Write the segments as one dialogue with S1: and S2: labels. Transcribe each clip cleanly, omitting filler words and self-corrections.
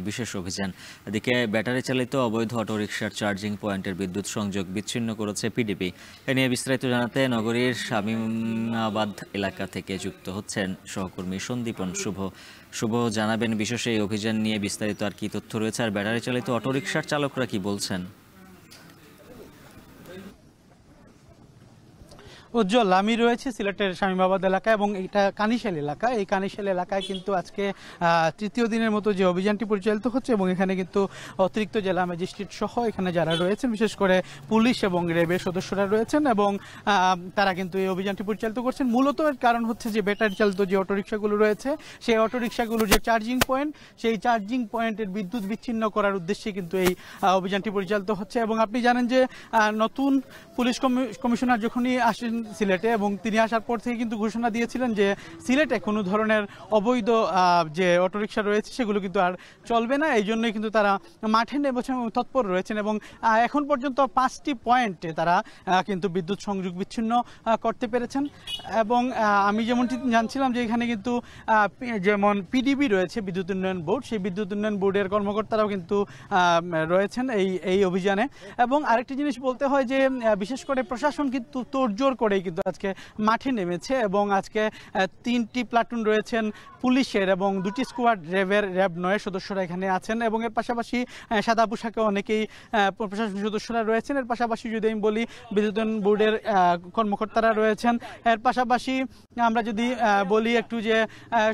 S1: বিশেষ অভিযান। এদিকে ব্যাটারি চালিত অবৈধ অটোরিকশার চার্জিং পয়েন্টের বিদ্যুৎ সংযোগ বিচ্ছিন্ন করেছে পিডিবি। এ নিয়ে বিস্তারিত জানাতে নগরীর শামীমাবাদ এলাকা থেকে যুক্ত হচ্ছেন সহকর্মী সন্দীপন শুভ। শুভ, জানাবেন বিশেষ এই অভিযান নিয়ে বিস্তারিত আর কি তথ্য রয়েছে, আর ব্যাটারি চালিত অটোরিকশার চালকরা কি বলছেন?
S2: উজ্জ্বল, আমি রয়েছে সিলেটের শামীমাবাদ এলাকা এবং এটা কানিশাল এলাকা। এই কানিশাল এলাকায় কিন্তু আজকে তৃতীয় দিনের মতো যে অভিযানটি পরিচালিত হচ্ছে এবং এখানে কিন্তু অতিরিক্ত জেলা ম্যাজিস্ট্রেট সহ এখানে যারা রয়েছেন, বিশেষ করে পুলিশ এবং র্যাবের সদস্যরা রয়েছেন এবং তারা কিন্তু এই অভিযানটি পরিচালিত করছেন। মূলত এর কারণ হচ্ছে যে ব্যাটারি চালিত যে অটোরিকশাগুলো রয়েছে, সেই অটোরিকশাগুলোর যে চার্জিং পয়েন্ট, সেই চার্জিং পয়েন্টের বিদ্যুৎ বিচ্ছিন্ন করার উদ্দেশ্যে কিন্তু এই অভিযানটি পরিচালিত হচ্ছে। এবং আপনি জানেন যে নতুন পুলিশ কমিশনার যখনই আসেন সিলেটে এবং তিনি আসার পর থেকে কিন্তু ঘোষণা দিয়েছিলেন যে সিলেটে কোনো ধরনের অবৈধ যে অটোরিকশা রয়েছে সেগুলো কিন্তু আর চলবে না। এই জন্যই কিন্তু তারা মাঠে নেমেছেন এবং তৎপর রয়েছেন এবং এখন পর্যন্ত 5টি পয়েন্টে তারা কিন্তু বিদ্যুৎ সংযোগ বিচ্ছিন্ন করতে পেরেছেন। এবং আমি যেমনটি জানছিলাম যে এখানে কিন্তু যেমন পিডিবি রয়েছে, বিদ্যুৎ উন্নয়ন বোর্ড, সেই বিদ্যুৎ উন্নয়ন বোর্ডের কর্মকর্তারাও কিন্তু রয়েছেন এই অভিযানে। এবং আরেকটি জিনিস বলতে হয় যে বিশেষ করে প্রশাসন কিন্তু তোড়জোড় করেই কিন্তু আজকে মাঠে নেমেছে এবং আজকে 3টি প্লাটুন রয়েছেন পুলিশের এবং 2টি স্কোয়াড র্যাব 9 সদস্যরা এখানে আছেন এবং এর পাশাপাশি সাদা পোশাকে অনেকেই প্রশাসন সদস্যরা রয়েছেন। এর পাশাপাশি যদি আমি বলি বিদ্যুৎ বোর্ডের কর্মকর্তারা রয়েছেন। এর পাশাপাশি আমরা যদি বলি একটু যে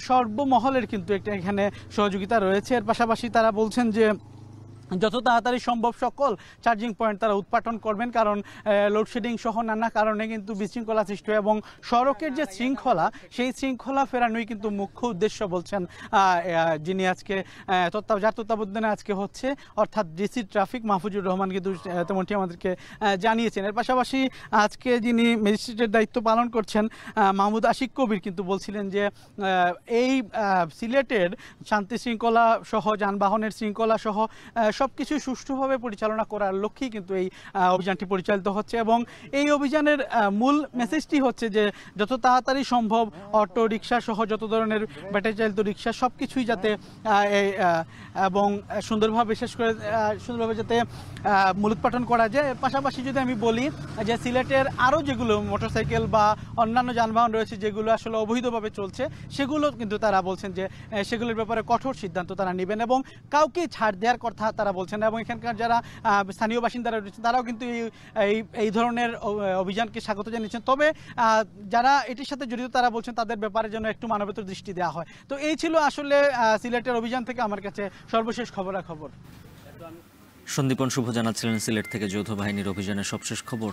S2: সর্বমহলের কিন্তু একটা এখানে সহযোগিতা রয়েছে। এর পাশাপাশি তারা বলছেন যে যত তাড়াতাড়ি সম্ভব সকল চার্জিং পয়েন্ট তারা উৎপাদন করবেন, কারণ লোডশেডিং সহ নানা কারণে কিন্তু বিশৃঙ্খলা সৃষ্টি হয় এবং সড়কের যে শৃঙ্খলা, সেই শৃঙ্খলা ফেরানোই কিন্তু মুখ্য উদ্দেশ্য বলছেন যিনি আজকে যার তত্ত্বাবধানে আজকে হচ্ছে, অর্থাৎ ডিসি ট্রাফিক মাহফুজুর রহমান কিন্তু তেমনটি আমাদেরকে জানিয়েছেন। এর পাশাপাশি আজকে যিনি ম্যাজিস্ট্রেটের দায়িত্ব পালন করছেন মাহমুদ আশিক কবির কিন্তু বলছিলেন যে এই সিলেটের শান্তি শৃঙ্খলা সহ যানবাহনের শৃঙ্খলা সহ সবকিছু সুষ্ঠুভাবে পরিচালনা করার লক্ষ্যেই কিন্তু এই অভিযানটি পরিচালিত হচ্ছে এবং এই অভিযানের মূল মেসেজটি হচ্ছে যে যত তাড়াতাড়ি সম্ভব অটো রিক্সা সহ যত ধরনের ব্যাটারি চালিত রিক্সা সবকিছুই যাতে এবং সুন্দরভাবে, বিশেষ করে সুন্দরভাবে যাতে মূলোৎপাটন করা যায়। এর পাশাপাশি যদি আমি বলি যে সিলেটের আরও যেগুলো মোটরসাইকেল বা অন্যান্য যানবাহন রয়েছে যেগুলো আসলে অবৈধভাবে চলছে, সেগুলো কিন্তু তারা বলছেন যে সেগুলোর ব্যাপারে কঠোর সিদ্ধান্ত তারা নেবেন এবং কাউকে ছাড় দেওয়ার কথা তারা বলছেন না। এবং এখানকার যারা স্থানীয় বাসিন্দারা রয়েছেন তারাও কিন্তু এই ধরনের অভিযানকে স্বাগত জানিয়েছেন। তবে যারা এটির সাথে জড়িত তারা বলছেন তাদের ব্যাপারে যেন একটু মানবতার দৃষ্টি দেওয়া হয়। তো এই ছিল আসলে সিলেটের অভিযান থেকে আমার কাছে সর্বশেষ খবরাখবর।
S1: সন্দীপন শুভ জানাচ্ছিলেন সিলেট থেকে যৌথ বাহিনীর অভিযানের সবশেষ খবর।